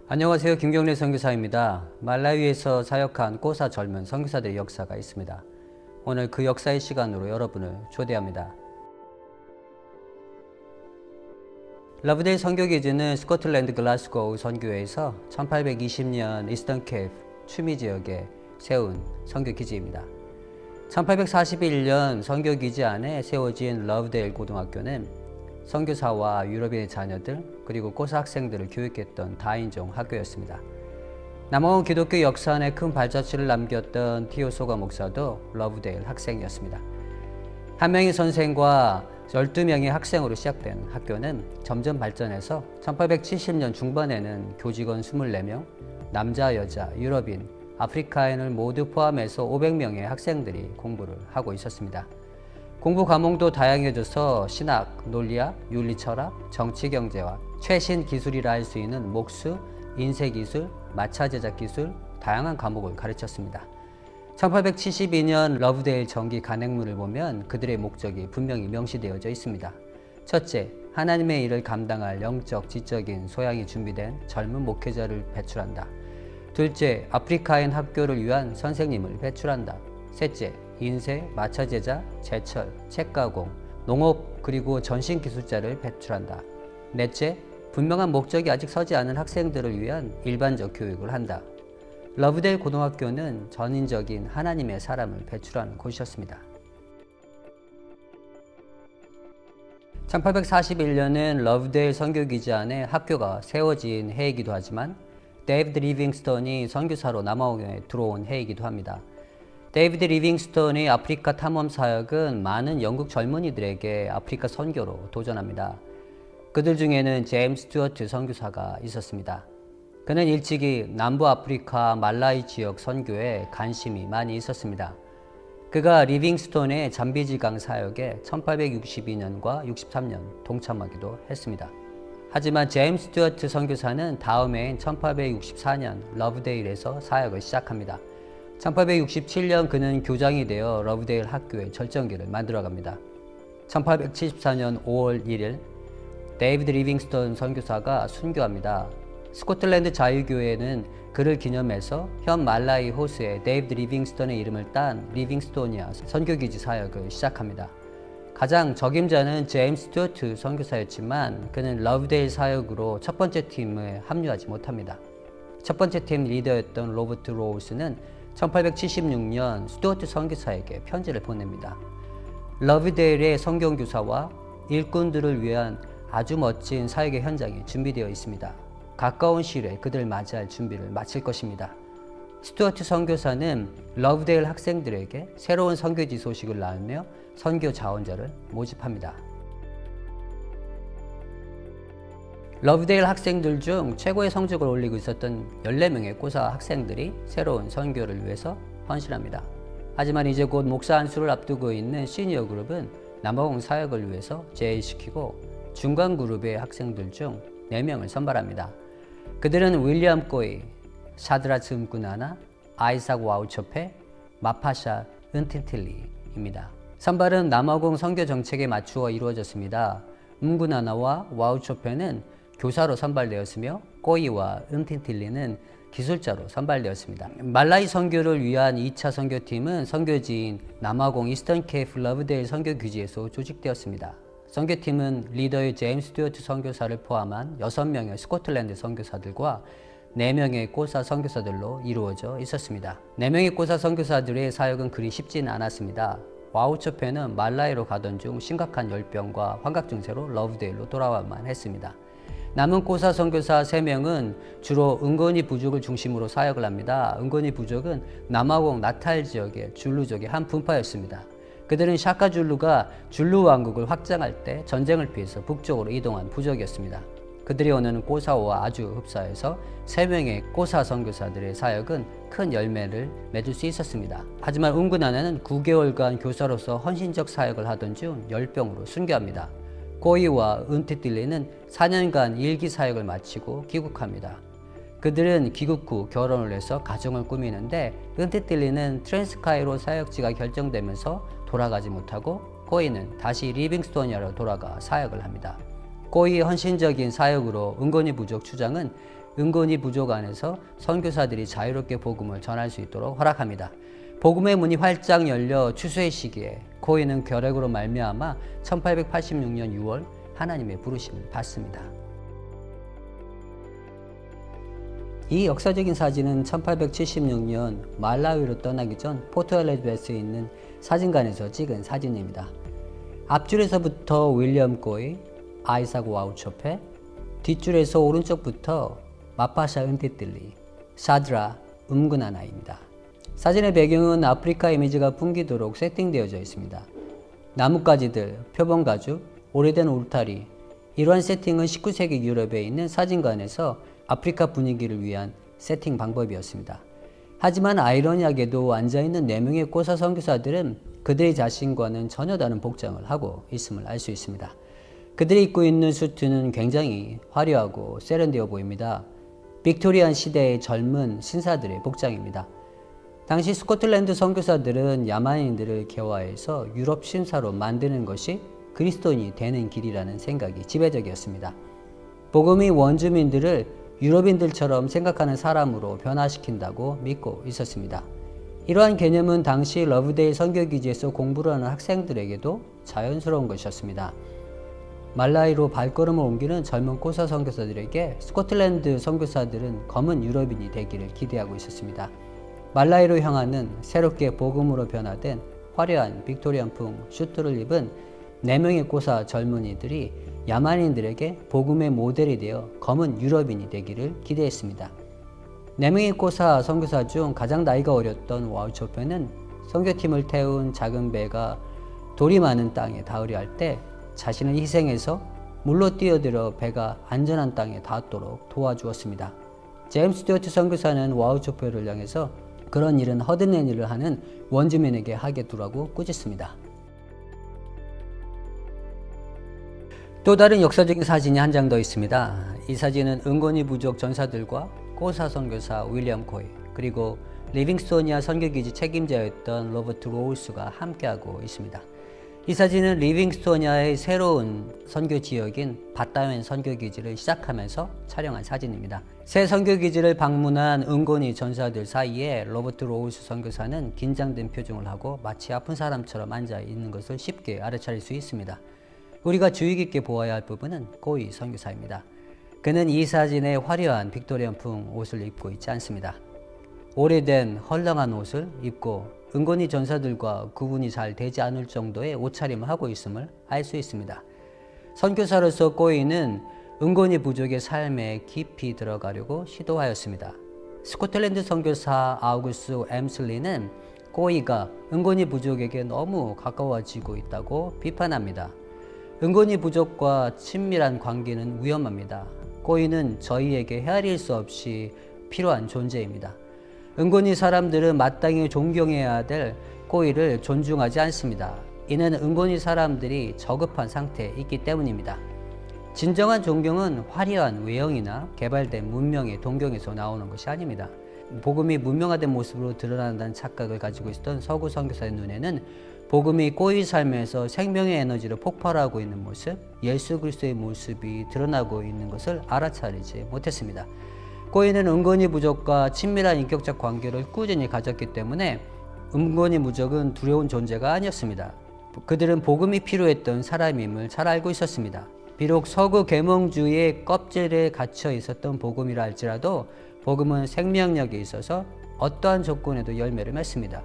안녕하세요. 김경래 선교사입니다. 말라위에서 사역한 꼬사 젊은 선교사들의 역사가 있습니다. 오늘 그 역사의 시간으로 여러분을 초대합니다. 러브데일 선교기지는 스코틀랜드 글라스고우 선교회에서 1820년 이스턴 케이프 추미 지역에 세운 선교기지입니다. 1841년 선교기지 안에 세워진 러브데일 고등학교는 선교사와 유럽인의 자녀들 그리고 꼬사 학생들을 교육했던 다인종 학교였습니다. 남아공 기독교 역사안에 큰 발자취를 남겼던 티오소가 목사도 러브데일 학생이었습니다. 한 명의 선생과 12명의 학생으로 시작된 학교는 점점 발전해서 1870년 중반에는 교직원 24명, 남자, 여자, 유럽인, 아프리카인을 모두 포함해서 500명의 학생들이 공부를 하고 있었습니다. 공부 과목도 다양해져서 신학, 논리학, 윤리철학, 정치경제와 최신 기술이라 할 수 있는 목수, 인쇄기술, 마차 제작 기술, 다양한 과목을 가르쳤습니다. 1872년 러브데일 정기 간행문을 보면 그들의 목적이 분명히 명시되어져 있습니다. 첫째, 하나님의 일을 감당할 영적, 지적인 소양이 준비된 젊은 목회자를 배출한다. 둘째, 아프리카인 학교를 위한 선생님을 배출한다. 셋째, 인쇄, 마차 제작, 제철, 책 가공, 농업 그리고 전신 기술자를 배출한다. 넷째, 분명한 목적이 아직 서지 않은 학생들을 위한 일반적 교육을 한다. 러브데일 고등학교는 전인적인 하나님의 사람을 배출하는 곳이었습니다. 1841년엔 러브데일 선교기지 안에 학교가 세워진 해이기도 하지만 데이비드 리빙스턴이 선교사로 남아공에 들어온 해이기도 합니다. 데이비드 리빙스턴의 아프리카 탐험 사역은 많은 영국 젊은이들에게 아프리카 선교로 도전합니다. 그들 중에는 제임스 스튜어트 선교사가 있었습니다. 그는 일찍이 남부 아프리카 말라위 지역 선교에 관심이 많이 있었습니다. 그가 리빙스턴의 잠비지강 사역에 1862년과 63년 동참하기도 했습니다. 하지만 제임스 스튜어트 선교사는 다음 해인 1864년 러브데일에서 사역을 시작합니다. 1867년 그는 교장이 되어 러브데일 학교의 절정기를 만들어갑니다. 1874년 5월 1일 데이비드 리빙스턴 선교사가 순교합니다. 스코틀랜드 자유교회는 그를 기념해서 현 말라위 호수에 데이비드 리빙스턴의 이름을 딴 리빙스토니아 선교기지 사역을 시작합니다. 가장 적임자는 제임스 스튜어트 선교사였지만 그는 러브데일 사역으로 첫 번째 팀에 합류하지 못합니다. 첫 번째 팀 리더였던 로버트 로우스는 1876년 스튜어트 선교사에게 편지를 보냅니다. 러브데일의 선경교사와 일꾼들을 위한 아주 멋진 사역의 현장이 준비되어 있습니다. 가까운 시일에 그들을 맞이할 준비를 마칠 것입니다. 스튜어트 선교사는 러브데일 학생들에게 새로운 선교지 소식을 나누며 선교 자원자를 모집합니다. 러브데일 학생들 중 최고의 성적을 올리고 있었던 14명의 꼬사 학생들이 새로운 선교를 위해서 헌신합니다. 하지만 이제 곧 목사 안수를 앞두고 있는 시니어 그룹은 남아공 사역을 위해서 제의시키고 중간 그룹의 학생들 중 4명을 선발합니다. 그들은 윌리엄 꼬이, 사드라츠 음꾸나나, 아이삭 와우초페, 마파샤 은틴틸리입니다. 선발은 남아공 선교 정책에 맞추어 이루어졌습니다. 음구나나와 와우초페는 교사로 선발되었으며 꼬이와 은틴틸리는 기술자로 선발되었습니다. 말라위 선교를 위한 2차 선교팀은 선교지인 남아공 이스턴 케이프 러브데일 선교기지에서 조직되었습니다. 선교팀은 리더의 제임스 스튜어트 선교사를 포함한 6명의 스코틀랜드 선교사들과 4명의 꼬사 선교사들로 이루어져 있었습니다. 4명의 꼬사 선교사들의 사역은 그리 쉽지는 않았습니다. 와우초페는 말라위로 가던 중 심각한 열병과 환각 증세로 러브데일로 돌아와만 했습니다. 남은 꼬사 선교사 3명은 주로 은거니 부족을 중심으로 사역을 합니다. 은거니 부족은 남아공 나탈 지역의 줄루족의 한 분파였습니다. 그들은 샤카 줄루가 줄루 왕국을 확장할 때 전쟁을 피해서 북쪽으로 이동한 부족이었습니다. 그들의 언어는 꼬사어와 아주 흡사해서 3명의 꼬사 선교사들의 사역은 큰 열매를 맺을 수 있었습니다. 하지만 은구나나는 9개월간 교사로서 헌신적 사역을 하던 중 열병으로 순교합니다. 꼬이와 은티틸리는 4년간 일기 사역을 마치고 귀국합니다. 그들은 귀국 후 결혼을 해서 가정을 꾸미는데 은티틸리는 트랜스카이로 사역지가 결정되면서 돌아가지 못하고 꼬이는 다시 리빙스토니아로 돌아가 사역을 합니다. 꼬이의 헌신적인 사역으로 은거니 부족 추장은 은곤이 부족 안에서 선교사들이 자유롭게 복음을 전할 수 있도록 허락합니다. 복음의 문이 활짝 열려 추수의 시기에 고인은 결핵으로 말미암아 1886년 6월 하나님의 부르심을 받습니다. 이 역사적인 사진은 1876년 말라위로 떠나기 전 포트 엘리자베스에 있는 사진관에서 찍은 사진입니다. 앞줄에서부터 윌리엄 고이, 아이삭 와우초페, 뒷줄에서 오른쪽부터 마파샤 은티뜰리, 사드라 음그나나입니다. 사진의 배경은 아프리카 이미지가 풍기도록 세팅되어져 있습니다. 나뭇가지들, 표범가죽, 오래된 울타리, 이러한 세팅은 19세기 유럽에 있는 사진관에서 아프리카 분위기를 위한 세팅 방법이었습니다. 하지만 아이러니하게도 앉아있는 4명의 꼬사 선교사들은 그들의 자신과는 전혀 다른 복장을 하고 있음을 알 수 있습니다. 그들이 입고 있는 수트는 굉장히 화려하고 세련되어 보입니다. 빅토리안 시대의 젊은 신사들의 복장입니다. 당시 스코틀랜드 선교사들은 야만인들을 개화해서 유럽 신사로 만드는 것이 그리스도인이 되는 길이라는 생각이 지배적이었습니다. 복음이 원주민들을 유럽인들처럼 생각하는 사람으로 변화시킨다고 믿고 있었습니다. 이러한 개념은 당시 러브데일 선교기지에서 공부를 하는 학생들에게도 자연스러운 것이었습니다. 말라위로 발걸음을 옮기는 젊은 꼬사 선교사들에게 스코틀랜드 선교사들은 검은 유럽인이 되기를 기대하고 있었습니다. 말라위로 향하는 새롭게 복음으로 변화된 화려한 빅토리안풍 슈트를 입은 4명의 꼬사 젊은이들이 야만인들에게 복음의 모델이 되어 검은 유럽인이 되기를 기대했습니다. 4명의 꼬사 선교사 중 가장 나이가 어렸던 와우초페는 선교팀을 태운 작은 배가 돌이 많은 땅에 닿으려 할 때 자신을 희생해서 물로 뛰어들어 배가 안전한 땅에 닿도록 도와주었습니다. 제임스 스튜어트 선교사는 와우초페를 향해서 그런 일은 허드렛 일을 하는 원주민에게 하게 두라고 꾸짖습니다. 또 다른 역사적인 사진이 한 장 더 있습니다. 이 사진은 은곤이 부족 전사들과 꼬사 선교사 윌리엄 코이 그리고 리빙스토니아 선교기지 책임자였던 로버트 로울스가 함께하고 있습니다. 이 사진은 리빙스토니아의 새로운 선교 지역인 바따웬 선교기지를 시작하면서 촬영한 사진입니다. 새 선교기지를 방문한 은곤이 전사들 사이에 로버트 로울스 선교사는 긴장된 표정을 하고 마치 아픈 사람처럼 앉아 있는 것을 쉽게 알아차릴 수 있습니다. 우리가 주의 깊게 보아야 할 부분은 고이 선교사입니다. 그는 이 사진의 화려한 빅토리안풍 옷을 입고 있지 않습니다. 오래된 헐렁한 옷을 입고 은곤이 전사들과 구분이 잘 되지 않을 정도의 옷차림을 하고 있음을 알 수 있습니다. 선교사로서 고이는 은곤이 부족의 삶에 깊이 들어가려고 시도하였습니다. 스코틀랜드 선교사 아우구스 엠슬리는 고이가 은곤이 부족에게 너무 가까워지고 있다고 비판합니다. 은곤이 부족과 친밀한 관계는 위험합니다. 고이는 저희에게 헤아릴 수 없이 필요한 존재입니다. 은곤이 사람들은 마땅히 존경해야 될 고이를 존중하지 않습니다. 이는 은곤이 사람들이 저급한 상태에 있기 때문입니다. 진정한 존경은 화려한 외형이나 개발된 문명의 동경에서 나오는 것이 아닙니다. 복음이 문명화된 모습으로 드러난다는 착각을 가지고 있었던 서구 선교사의 눈에는 복음이 고이 삶에서 생명의 에너지로 폭발하고 있는 모습, 예수 그리스도의 모습이 드러나고 있는 것을 알아차리지 못했습니다. 고이는 은곤이 부족과 친밀한 인격적 관계를 꾸준히 가졌기 때문에 은곤이 부족은 두려운 존재가 아니었습니다. 그들은 복음이 필요했던 사람임을 잘 알고 있었습니다. 비록 서구 계몽주의의 껍질에 갇혀 있었던 복음이라 할지라도 복음은 생명력에 있어서 어떠한 조건에도 열매를 맺습니다.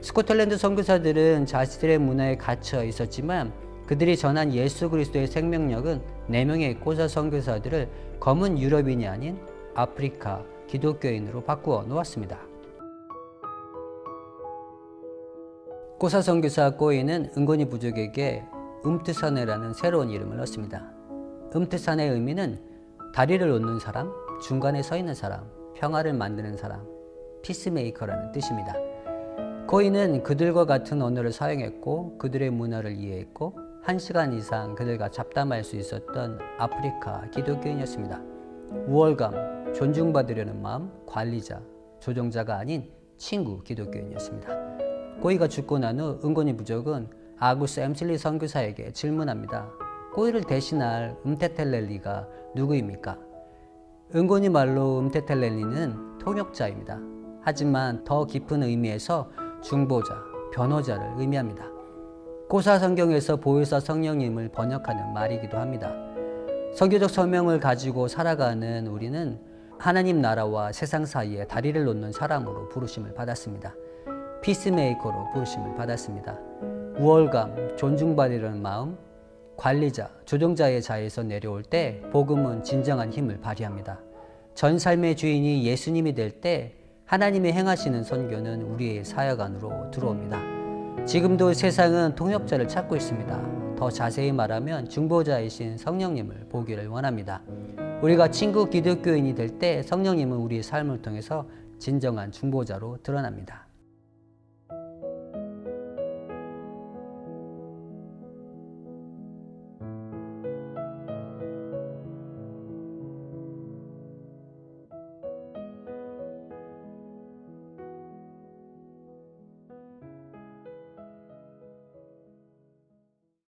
스코틀랜드 선교사들은 자신들의 문화에 갇혀 있었지만 그들이 전한 예수 그리스도의 생명력은 4명의 꼬사 선교사들을 검은 유럽인이 아닌 아프리카 기독교인으로 바꾸어 놓았습니다. 꼬사 선교사 고이는 은곤이 부족에게 음트사네라는 새로운 이름을 넣습니다. 음트사네의 의미는 다리를 놓는 사람, 중간에 서 있는 사람, 평화를 만드는 사람, 피스메이커라는 뜻입니다. 고이는 그들과 같은 언어를 사용했고 그들의 문화를 이해했고 1시간 이상 그들과 잡담할 수 있었던 아프리카 기독교인이었습니다. 우월감, 존중받으려는 마음, 관리자, 조종자가 아닌 친구 기독교인이었습니다. 고이가 죽고 난 후 은곤이 부족은 아구스 엠슬리 선교사에게 질문합니다. 고이를 대신할 음테텔렐리가 누구입니까? 은고니 말로 음테텔레니는 통역자입니다. 하지만 더 깊은 의미에서 중보자, 변호자를 의미합니다. 고사 성경에서 보혜사 성령님을 번역하는 말이기도 합니다. 선교적 사명을 가지고 살아가는 우리는 하나님 나라와 세상 사이에 다리를 놓는 사람으로 부르심을 받았습니다. 피스메이커로 부르심을 받았습니다. 우월감, 존중받으려는 마음, 관리자, 조종자의 자에서 내려올 때 복음은 진정한 힘을 발휘합니다. 전 삶의 주인이 예수님이 될 때 하나님의 행하시는 선교는 우리의 사역 안으로 들어옵니다. 지금도 세상은 통역자를 찾고 있습니다. 더 자세히 말하면 중보자이신 성령님을 보기를 원합니다. 우리가 친구 기독교인이 될 때 성령님은 우리의 삶을 통해서 진정한 중보자로 드러납니다.